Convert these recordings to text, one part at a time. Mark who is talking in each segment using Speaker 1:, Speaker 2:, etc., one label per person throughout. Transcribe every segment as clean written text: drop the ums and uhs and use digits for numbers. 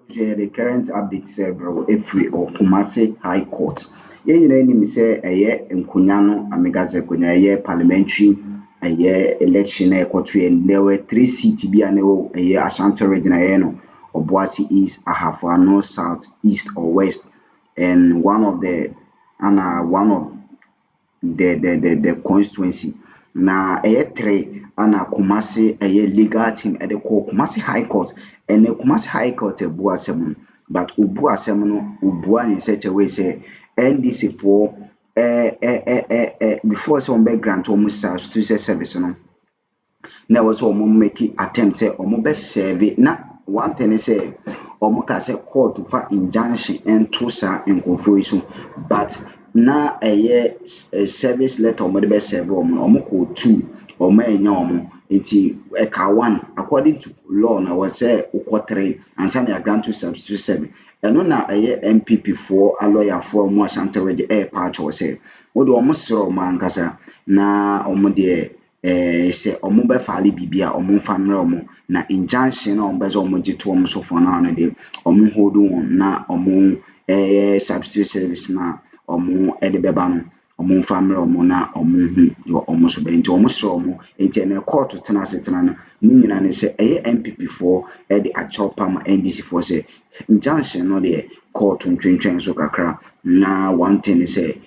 Speaker 1: The current update several every or Kumasi High Court. Yɛn nyinaa anim sɛ ɛyɛ nkonnwa no amegase nkonnwa ɛyɛ parliamentary ɛyɛ election a ɛkɔtoɛ. There were 3 seats bi a na ɛwɔ ɛyɛ Ashanti region ɛyɛ no Obuasi East, Ahafo North, South, East or West, and one of the constituency. Na ɛyɛ 3 ana Kumasi ɛyɛ legal team ɛde kɔ Kumasi High Court ɛnɛ Kumasi High Court ɛbu asɛm no, but obu asɛm no obua ne such a way sɛ NDC foɔ before sɛ wɔn bɛ grant wɔn substitution service no na ɛwɔ sɛ wɔn make attempt sɛ wɔn bɛ serve na one thing is say wɔn ka sɛ court fa injunction nto saa nkurɔfoɔ yi so, but na ɛyɛ service letter wɔn de bɛ serve wɔn no wɔn kɔ 2 wɔn ɛnya wɔn nti ɛka 1 according to law na wɔ sɛ wokɔ 3 ansa na grant to substitute 7 ɛno na ɛyɛ NPP foɔ alɔyafoɔ mu Ashanti region ɛɛpa akyɛw sɛ wɔde wɔn srɛ wɔn ankasa na wɔn deɛ sɛ wɔn bɛfaale biribi a wɔn mfa mmerɛ wɔn na injunction na wɔn bɛ sɛ wɔn gye to wɔn so for now no deɛ wɔn hold wɔn na wɔn substitute service na wɔn de bɛba no wɔn mfa mmerɛ wɔn na wɔn hu deɛ wɔn so bɛ nti wɔn srɛ wɔn nti ɛna court tena ase tena no ne nyinaa ne sɛ ɛyɛ NPP foɔ de akyɛw pam NDC foɔ sɛ injunction no deɛ court ntwentwɛn so kakra na one thing is say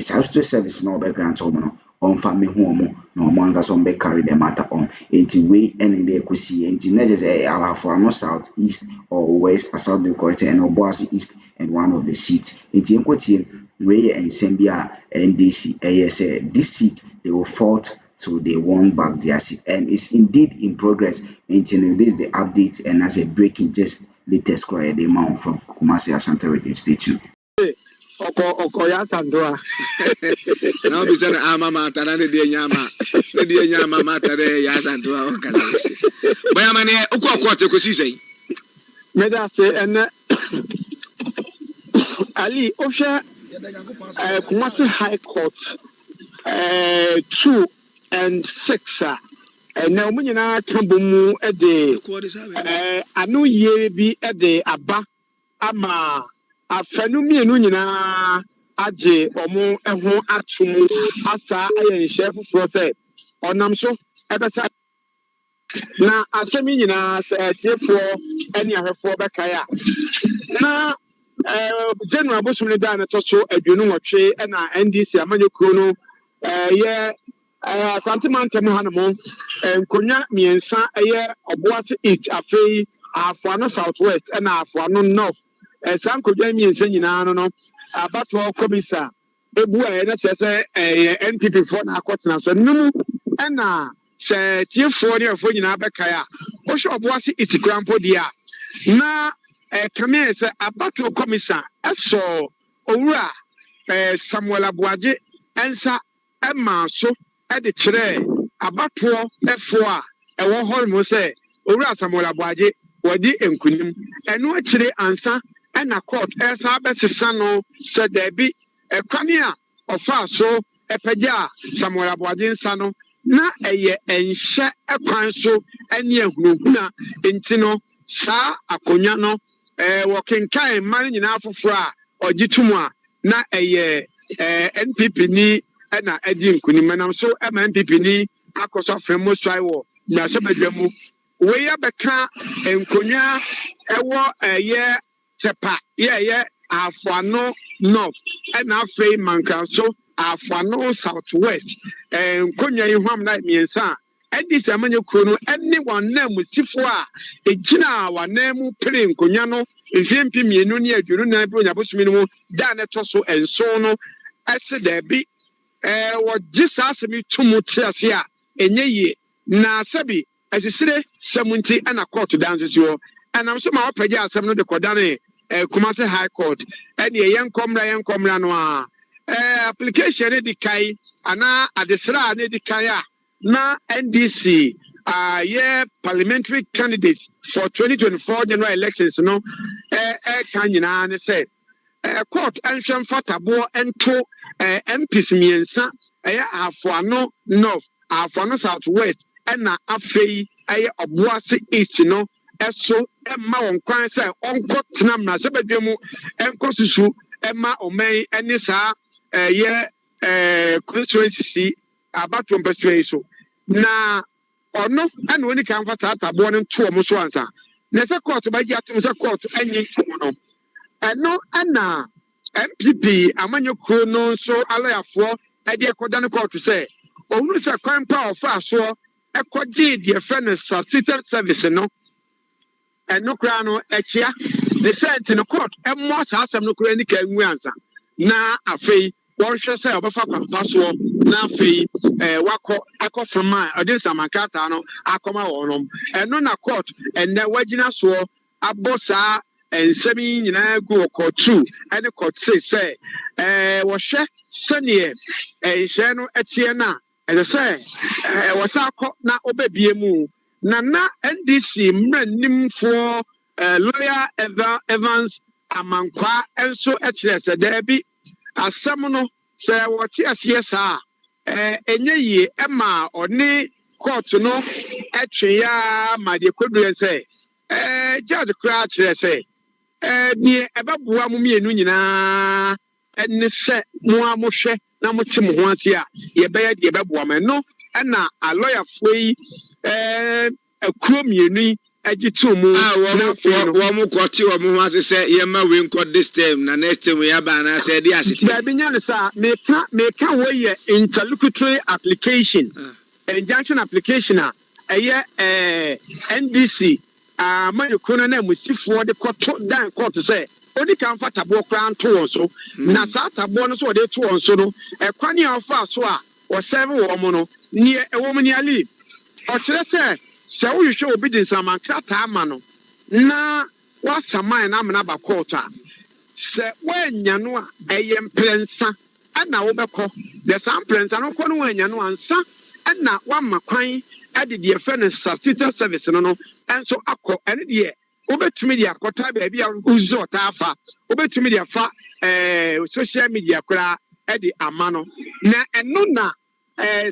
Speaker 1: substitute service na wɔbɛ grant wɔn no ɔmfa me ho wɔn na wɔn ankasa wɔn bɛ carry the matter on nti wei ɛna de ekosi nti na gye sɛ Ahafo South, East or West, South Dakota and Obuasi East and one of the seats nti nkotie wei yɛ nsɛm bi a NDC ɛyɛ sɛ this seat they will fought till they won back their seat, and it's indeed in progress. Until this is the update, and as a breaking just latest cry the amount from Kumasi Ashanti Radio. Stay tuned.
Speaker 2: Okoya Sandra.
Speaker 3: Now be said ama mata na de nyama mata de ya Sandra o kasa. Boya mane ukọ ko si sei.
Speaker 2: Me da say en Ali Osha Kumasi High Court 2 and 6 and now we na kambomu anu ye bi aba ama afanu mienu nyina age omo eho atum asa ayen chef for say onam so ebesa na asemi nyina se tiefo ene ahwefo bekaya na general bosum da na to so adwenu nwotwe na NDC amanye kuro no ye Santimantem Hanamo, and Konya Miensa, Obuasi East, Afei, Ahafo Southwest, and Ahafo North. San Konya Miensa, no, Abatwa Commissar, Ebu, and NPP for Nakotna, so no, and say, Tier 40 of Abakaya, Osho Obuasi East Grandpo dia. Na, come here, say, Abatwa Commissar, so, Ora, Samuel Abuaje, Ensa, Emma, so. Ede chere abato efo a ewo hol mo se owura Samuel Abuaje wadi enkunim eno akire ansa na court esa besesa no se da bi ekwane a ofa so epagya Samuel Abuaje nsa no na eye enhye ekwan so ene ahunahuna enti no saa akonya no wo kenkan mari nyina afoforo a ogitumu a na eye NPP ni na edi nkuni manam so ma NPP ni akoso afremo swai wo na sebadwamu we ya beka enkonya ewo eye tepa ye Ahafo North na afei mankan so Ahafo Southwest enkonya yi hwam na miensa edi samanye kuro no ene wanam sifo a egina wanam pere enkonya no efempi mienu ne adwunu na bro nyabosumi no da na to so enso no ase da bi wajisa asemi tumu tiase a enye ye na sabi asisire semunti ana court dance so anam so ma opagya asem no de kodane Kumasi High Court ene yenkomra no a application e di kai ana adesra na di kai a na NDC ye parliamentary candidate for 2024 general elections no kan nyina ne say court enhwem fatabo ento MPs miensa Ahafo North, Ahafo Southwest, and na afei Obuasi East no eso Emma on kwan say onko tena mra se badwemu enko susu Emma omen ene saa constituency about one persuade so na ono and when it can for that born in two almost once na se court ba gi atum se court enyi no eno ana NPP amanyo kro no so alayafo e de ekoda no court say ohunu se kwan pa ofa so ekogi de friend substitute service no eno kra no echia the sent in the court emmo sa asem no kra ni ka nwu ansa na afei wɔhwɛ sɛ ɔbɛfa kwampa soɔ na afei wakɔ akɔsama ɔde nsamankrata no akɔma wɔnom ɛno na court ɛnɛ wagyina soɔ abɔ saa nsɛm yi nyinaa gu wɔ court 2 ɛne court 6 sɛ wɔhwɛ sɛneɛ nhyɛ no ɛteɛ no a ɛsɛ sɛ wɔsa akɔ na ɔbɛbie mu na NDC mmerɛnimfoɔ lawyer Evans Amankwa nso ɛkyerɛ sɛ daabi asɛm no sɛ wɔte aseɛ saa enye yie ɛma ɔne court no ɛtwe ya ma de kodue sɛ judge kra kyerɛ sɛ ne ɛbɛboa mo mienu nyinaa ɛne sɛ mo amohwɛ na mo te mo ho ase a yɛbɛyɛ de ɛbɛboa mo no ɛna a lawyer fo yi akuro mienu agye to mu
Speaker 3: na wo mo kwoti wo mo ho ase sɛ yɛma we nkɔ this time na next time we aba na sɛ de aseti
Speaker 2: ba binya ne sa meka wo yɛ interlocutory application injunction application a ɛyɛ NDC amayɛkono na musifo de kɔto dan court sɛ odi kan fa tabo kran to wɔn so na saa tabo no so wɔde to wɔn so no ɛkwane a ɔfa so a wɔsɛve wɔ mo no ne ɛwɔ mo ne ali ɔkyerɛ sɛ sɛ wohwehwɛ obi de nsamankrata ama no na wasaman na amena ba court a sɛ woanya no a ɛyɛ mprɛnsa ɛna wobɛkɔ de saa mprɛnsa no kɔ no woanya no ansa ɛna wama kwan ɛde deɛ fɛ no substitute service no ɛnso akɔ ɛne deɛ wobɛtumi de akɔta baabi a wozi ɔta afa wobɛtumi de afa social media koraa ɛde ama no na ɛno na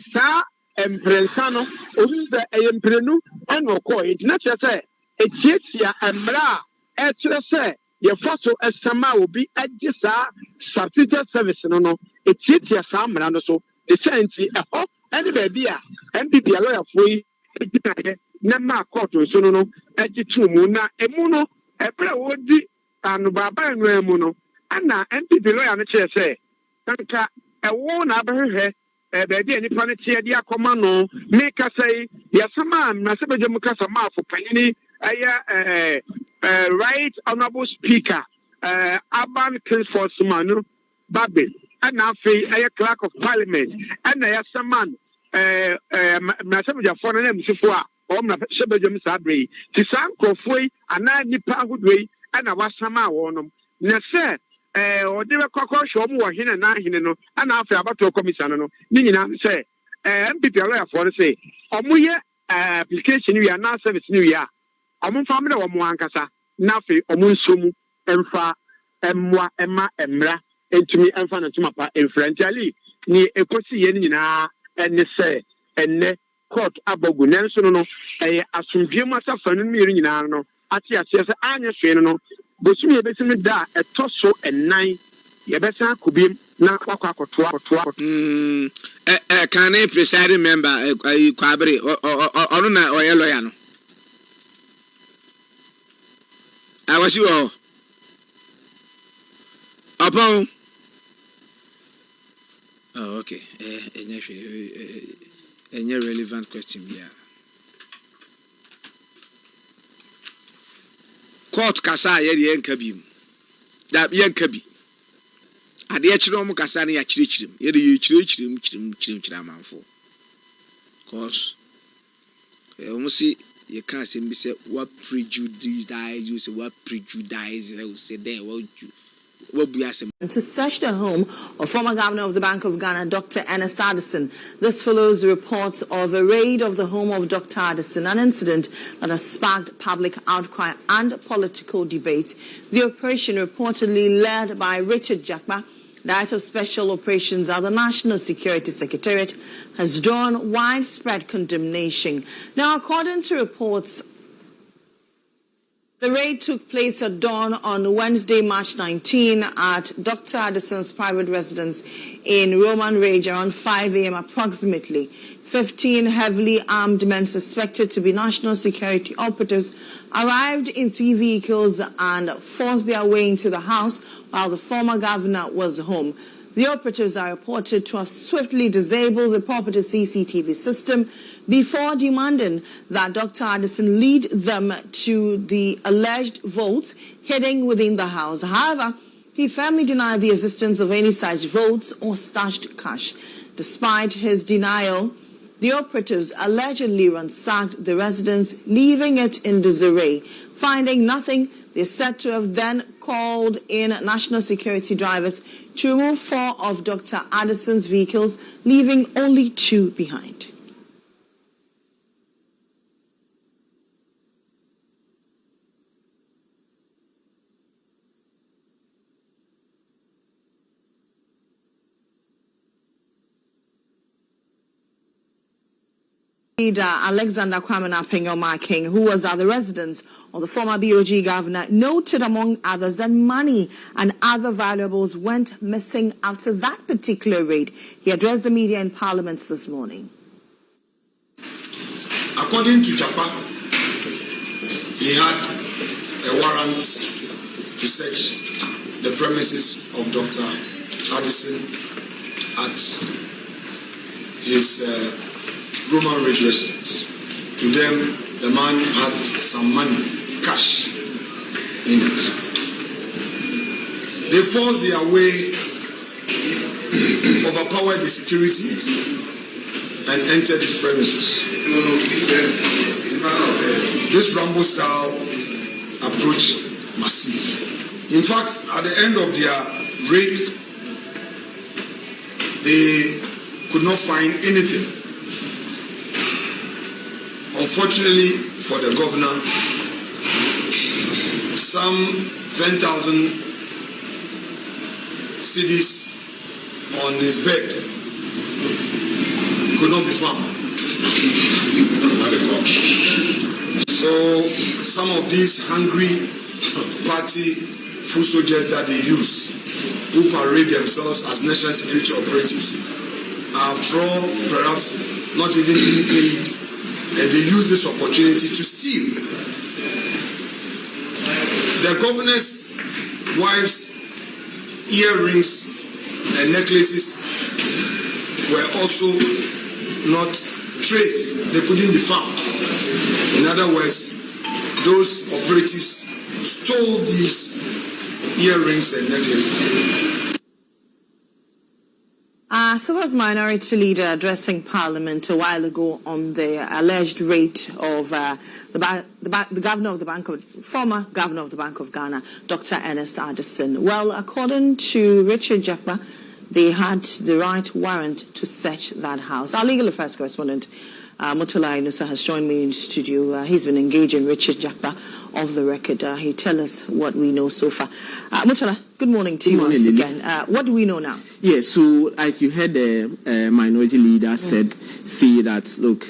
Speaker 2: saa mprɛnsa no obi sɛ ɛyɛ mprɛnu ɛna ɔkɔɔ enti na kyerɛ sɛ etietia mmara a ɛkyerɛ sɛ yɛfa so ɛsɛma obi agye saa substitute service no etietia saa mmara no so ɛsɛ nti ɛhɔ ɛne baabi a NPP lawyer-foɔ yi gyinaeɛ na ma court nso no agye to mu na emu no ɛberɛ a wɔdi anobaaba nnua mu no ɛna NPP lawyer no kyerɛ sɛ nka ɛwo na abɛhwehwɛ baabi a nipa no teɛ de akɔma no ne kasa yi yɛsɛm a mmarahyɛbadwa mu kasa maafo panyini ɛyɛ right honorable speaker Aban Kingsford Sumanu Babe ɛna afei ɛyɛ clerk of parliament ɛna yɛsɛm a mmarahyɛbadwafoɔ no na msifo a ɔwɔ mmarahyɛbadwa mu saa berɛ yi nti saa nkurɔfoɔ yi anaa nipa ahodoɔ yi ɛna wasɛm a wɔnom na sɛ ɔde bɛkɔkɔ hwɛ ɔmo wɔ hene na ahene no ana afei abatoɔ commission no ne nyinaa sɛ MPP lawyer-foɔ no sɛ ɔmo yɛ application wie anaa service no wie a ɔmo mfa mmerɛ wɔn ankasa na afei ɔmo nso mu mfa mmoa ɛma mmara ntumi mfa no ntoma pa mfra nti ali ne ekosi yɛ no nyinaa ɛne sɛ ɛnɛ court abɔgu nanso no ɛyɛ asomdwe mu asafa no mmienu nyinaa no ate aseɛ sɛ anyɛ hwee no bosumi yɛbɛsi no da a ɛtɔ so ɛnan yɛbɛsan akɔbiem na wakɔ akɔtoa
Speaker 3: can a presiding member kwabere ɔno na ɔyɛ lawyer no awasi wɔ ɔpɔn okay ɛnyɛ relevant question bia court kasa yɛ de yɛnka bi mu da yɛnka bi ade kyerɛ mu kasa ne yɛkyerɛkyerɛm yɛ de yɛkyerɛkyerɛm amanfo cause si you can't say me say what prejudice you say what prejudice you say there what
Speaker 4: to search the home of former governor of the Bank of Ghana, Dr. Addison. This follows reports of a raid of the home of Dr. Addison, an incident that has sparked public outcry and political debate. The operation, reportedly led by Richard Jakba, Director of Special Operations at the National Security Secretariat, has drawn widespread condemnation. Now, according to reports The raid took place at dawn on Wednesday, March 19 at Dr. Addison's private residence in Roman Range around 5 a.m. approximately. 15 heavily armed men suspected to be national security operatives arrived in 3 vehicles and forced their way into the house while the former governor was home. The operatives are reported to have swiftly disabled the property CCTV system before demanding that Dr. Addison lead them to the alleged vaults hidden within the house. However, he firmly denied the existence of any such vaults or stashed cash. Despite his denial, the operatives allegedly ransacked the residence, leaving it in disarray. Finding nothing, they said to have then called in national security drivers to remove 4 of Dr. Addison's vehicles, leaving only 2 behind. Leader Alexander Kwame King, who was at the residence of the former BOG governor, noted among others that money and other valuables went missing after that particular raid. He addressed the media in Parliament this morning.
Speaker 5: According to Japan, he had a warrant to search the premises of Dr. Addison at his Roman Ridge residence. To them, the man had some money, cash, in it. They forced their way, overpowered the security, and entered his premises. This Rambo style approach must cease. In fact, at the end of their raid, they could not find anything. Unfortunately for the governor, some 10,000 cedis on his bed could not be found. So some of these hungry party foot soldiers that they use, who parade themselves as national security operatives, after all, perhaps not even being paid, and they use this opportunity to steal. The governor's wife's earrings and necklaces were also not traced. They couldn't be found. In other words, those operatives stole these earrings and necklaces.
Speaker 4: So that's Minority Leader addressing Parliament a while ago on the alleged raid of the governor of the former governor of the Bank of Ghana, Dr. Addison. Well, according to Richard Jakpa, they had the right warrant to search that house. Our legal affairs correspondent, Mutala Inusa, has joined me in studio. He's been engaging Richard Jakpa off the record. He tell us what we know so far. Mutala, good morning to you once again. What do we know now?
Speaker 6: Yeah, so like you heard the minority leader say that, look,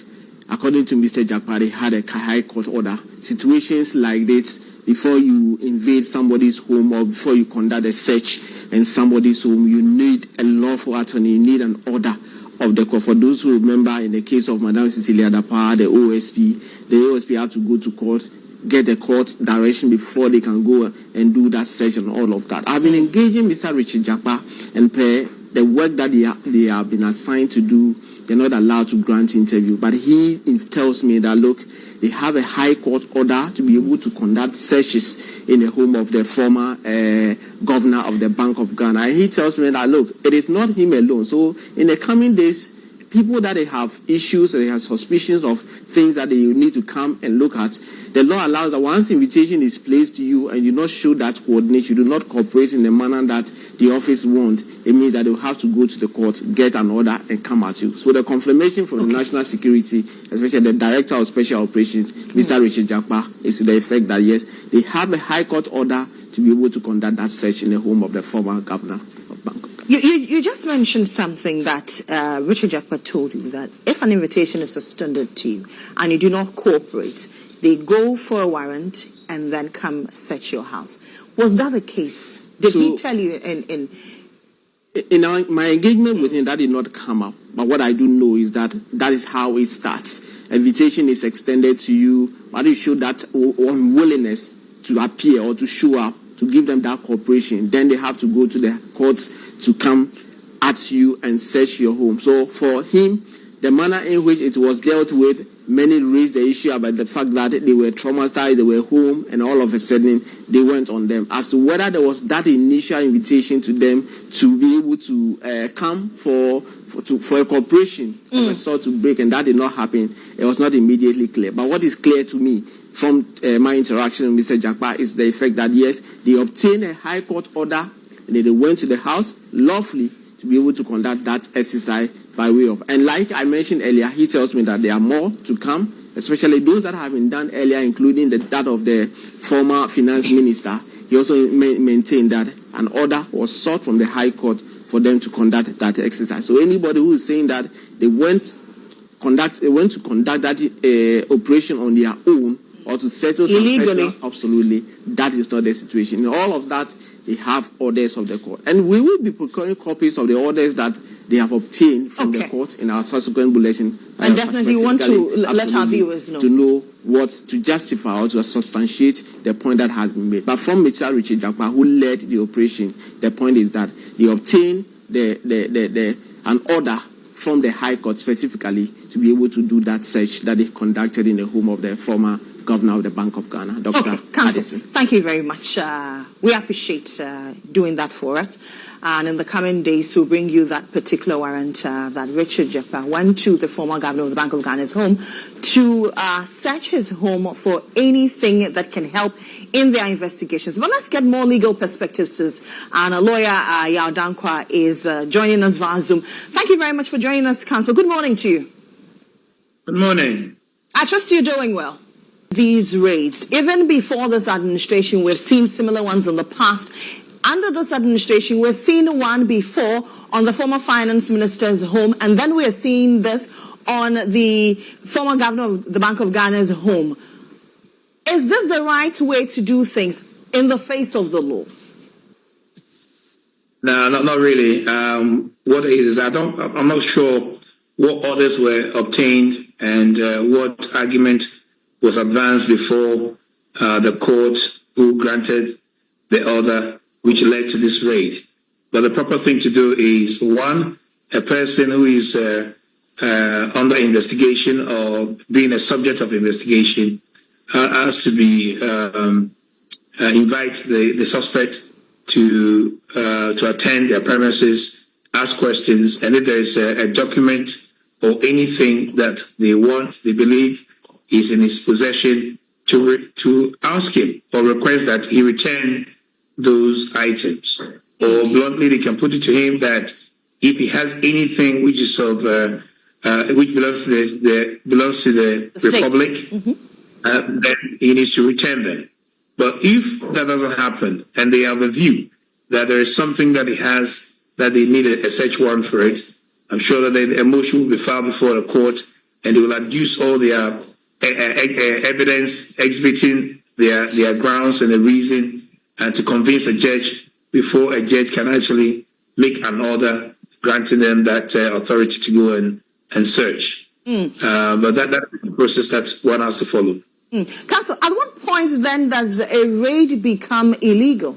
Speaker 6: according to Mr. Jakpa, they had a high court order. Situations like this, before you invade somebody's home or before you conduct a search in somebody's home, you need a lawful attorney, you need an order of the court. For those who remember, in the case of Madam Cecilia Dapa, the OSP had to go to court, get the court direction before they can go and do that search and all of that. I've been engaging Mr. Richard Jakpa, and the work that they have been assigned to do, they're not allowed to grant interview. But he tells me that, look, they have a high court order to be able to conduct searches in the home of the former governor of the Bank of Ghana. And he tells me that, look, it is not him alone. So in the coming days, people that they have issues or they have suspicions of things that they need to come and look at, the law allows that once invitation is placed to you and you not show that coordination, you do not cooperate in the manner that the office wants, it means that they will have to go to the court, get an order, and come at you. So the confirmation from the national security, especially the director of special operations, Mr. Richard Jakpa, is to the effect that, yes, they have a high court order to be able to conduct that search in the home of the former governor of Bank of Ghana.
Speaker 4: You just mentioned something that Richard Jakpa told you, that if an invitation is extended to you and you do not cooperate, they go for a warrant, and then come search your house. Was that the case? Did he tell you in
Speaker 6: my engagement with him, that did not come up. But what I do know is that is how it starts. Invitation is extended to you, but you show that unwillingness to appear or to show up, to give them that cooperation. Then they have to go to the courts to come at you and search your home. So for him, the manner in which it was dealt with, many raised the issue about the fact that they were traumatized, they were home, and all of a sudden they went on them. As to whether there was that initial invitation to them to be able to come for a cooperation of a sort to break, and that did not happen, it was not immediately clear. But what is clear to me from my interaction with Mr. Jakpa is the effect that, yes, they obtained a high court order, and they went to the house lawfully to be able to conduct that exercise by way of. And like I mentioned earlier, he tells me that there are more to come, especially those that have been done earlier, including that of the former finance minister. He also maintained that an order was sought from the High Court for them to conduct that exercise. So anybody who is saying that they went to conduct that operation on their own or to settle illegally, absolutely, that is not the situation. In all of that, they have orders of the court. And we will be procuring copies of the orders that they have obtained from the court in our subsequent bulletin.
Speaker 4: And definitely want to let our viewers know.
Speaker 6: To know what to justify or to substantiate the point that has been made. But from Mr. Richard Jakpa, who led the operation, the point is that they obtained an order from the High Court specifically to be able to do that search that they conducted in the home of the former Governor of the Bank of Ghana, Dr. Addison.
Speaker 4: Thank you very much. We appreciate doing that for us. And in the coming days, we'll bring you that particular warrant that Richard Jakpa went to the former Governor of the Bank of Ghana's home to search his home for anything that can help in their investigations. But let's get more legal perspectives to this. And a lawyer, Yao Dankwa, is joining us via Zoom. Thank you very much for joining us, Counsel. Good morning to you.
Speaker 7: Good morning.
Speaker 4: I trust you're doing well. These raids, even before this administration, we've seen similar ones in the past. Under this administration, we've seen one before on the former finance minister's home, and then we're seeing this on the former governor of the Bank of Ghana's home. Is this the right way to do things in the face of the law?
Speaker 7: No, not really. What it is I'm not sure what orders were obtained and what argument was advanced before the court who granted the order which led to this raid. But the proper thing to do is, one, a person who is under investigation or being a subject of investigation has to be invite the suspect to attend their premises, ask questions, and if there is a document or anything that they believe is in his possession, to ask him or request that he return those items. Or bluntly, they can put it to him that if he has anything which is of which belongs to the Republic, then he needs to return them. But if that doesn't happen, and they have a view that there is something that he has that they need a search warrant for it, I'm sure that the motion will be filed before the court, and they will adduce all their evidence exhibiting their grounds and the reason, and to convince a judge before a judge can actually make an order granting them that authority to go and search. But that's the process that one has to follow.
Speaker 4: Counsel, at what point then does a raid become illegal?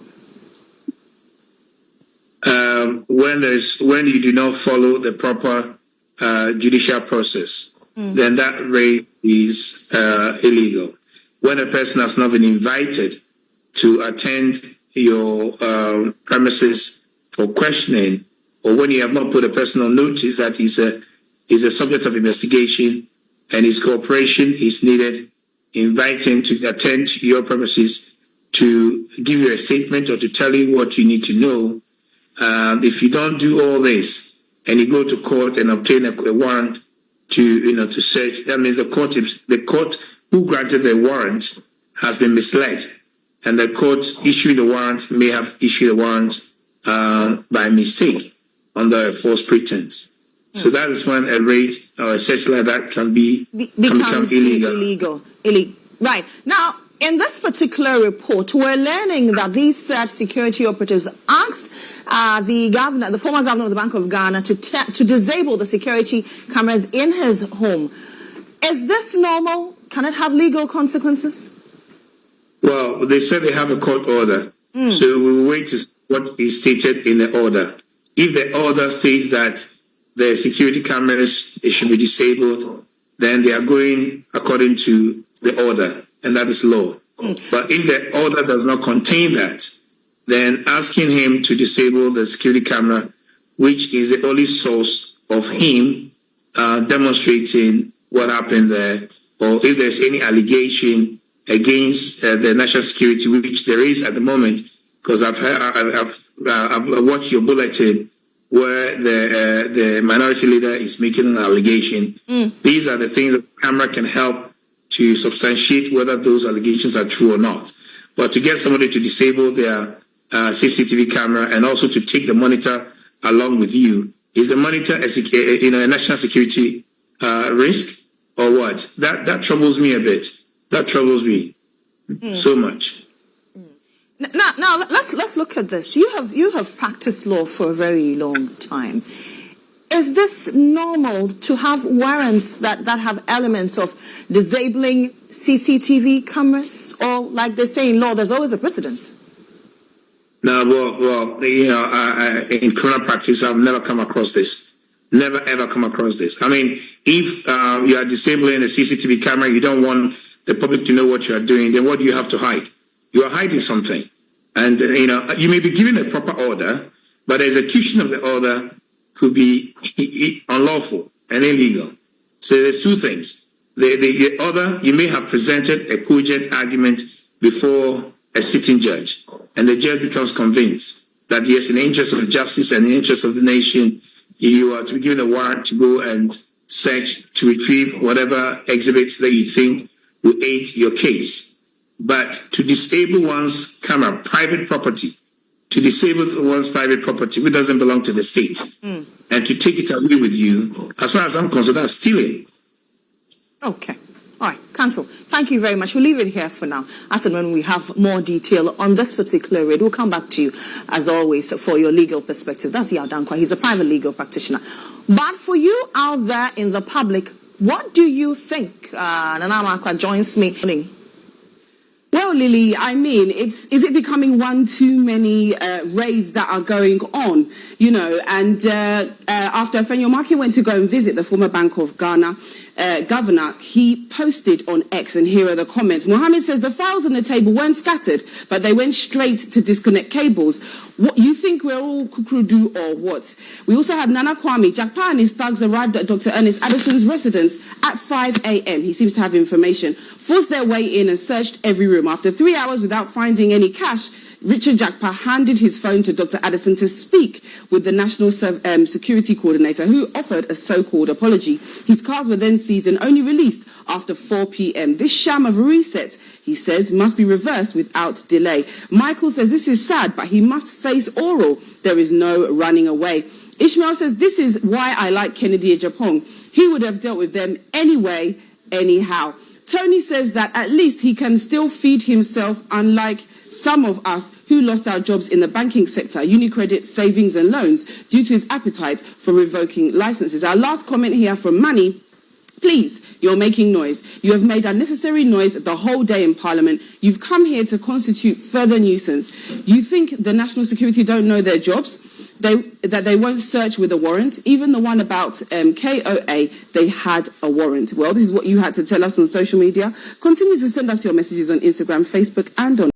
Speaker 7: When you do not follow the proper judicial process, then that raid is illegal. When a person has not been invited to attend your premises for questioning, or when you have not put a person on notice that he's a subject of investigation and his cooperation is needed, invite him to attend your premises to give you a statement or to tell you what you need to know. If you don't do all this and you go to court and obtain a warrant to search, that means the court who granted the warrant has been misled, and the court issuing the warrant may have issued a warrant by mistake under a false pretense. So that is when a raid or a search like that can become illegal.
Speaker 4: Right. Now, In this particular report, we're learning that these security operatives asked the former governor of the Bank of Ghana to disable the security cameras in his home. Is this normal? Can it have legal consequences?
Speaker 7: Well, they said they have a court order, so we will wait to see what is stated in the order. If the order states that the security cameras should be disabled, then they are going according to the order, and that is law. But if the order does not contain that, then asking him to disable the security camera, which is the only source of him demonstrating what happened there, or if there's any allegation against the national security, which there is at the moment, because I've watched your bulletin where the minority leader is making an allegation. These are the things that the camera can help to substantiate whether those allegations are true or not. But to get somebody to disable their CCTV camera and also to take the monitor along with you, is the monitor a national security risk or what? That troubles me a bit. That troubles me so much.
Speaker 4: Now let's look at this. You have practiced law for a very long time. Is this normal to have warrants that have elements of disabling CCTV cameras, or like they say in law, there's always a precedence?
Speaker 7: No, well, in criminal practice, I've never come across this. Never ever come across this. I mean, if you are disabling a CCTV camera, you don't want the public to know what you are doing, then what do you have to hide? You are hiding something. And, you may be given a proper order, but the execution of the order could be unlawful and illegal. So there's two things. The order, you may have presented a cogent argument before a sitting judge, and the judge becomes convinced that, yes, in the interest of justice and in the interest of the nation, you are to be given a warrant to go and search, to retrieve whatever exhibits that you think will aid your case. But to disable one's camera, private property, which doesn't belong to the state, and to take it away with you, as far as I'm concerned, that's stealing.
Speaker 4: Okay. All right, Counsel, thank you very much. We'll leave it here for now. As and when we have more detail on this particular raid, we'll come back to you, as always, for your legal perspective. That's Yaw Dankwa. He's a private legal practitioner. But for you out there in the public, what do you think? Nana Amakwa joins me.
Speaker 8: Well, Lily, I mean, is it becoming one too many raids that are going on, and after Fenyo Maki went to go and visit the former Bank of Ghana governor, he posted on X, and here are the comments. Mohammed says the files on the table weren't scattered, but they went straight to disconnect cables. What, you think we're all kukrudu or what? We also have Nana Kwame. Jakpa and his thugs arrived at Dr. Ernest Addison's residence at 5 a.m. He seems to have information. Forced their way in and searched every room. After 3 hours without finding any cash, Richard Jakpa handed his phone to Dr. Addison to speak with the National Security Coordinator, who offered a so-called apology. His cars were then seized and only released after 4 p.m. This sham of reset, he says, must be reversed without delay. Michael says this is sad, but he must face oral. There is no running away. Ishmael says this is why I like Kennedy Ejapong. He would have dealt with them anyway, anyhow. Tony says that at least he can still feed himself, unlike some of us who lost our jobs in the banking sector, UniCredit, savings and loans, due to his appetite for revoking licenses. Our last comment here from Manny. Please, you're making noise. You have made unnecessary noise the whole day in Parliament. You've come here to constitute further nuisance. You think the national security don't know their jobs? That they won't search with a warrant? Even the one about KOA, they had a warrant. Well, this is what you had to tell us on social media. Continue to send us your messages on Instagram, Facebook and on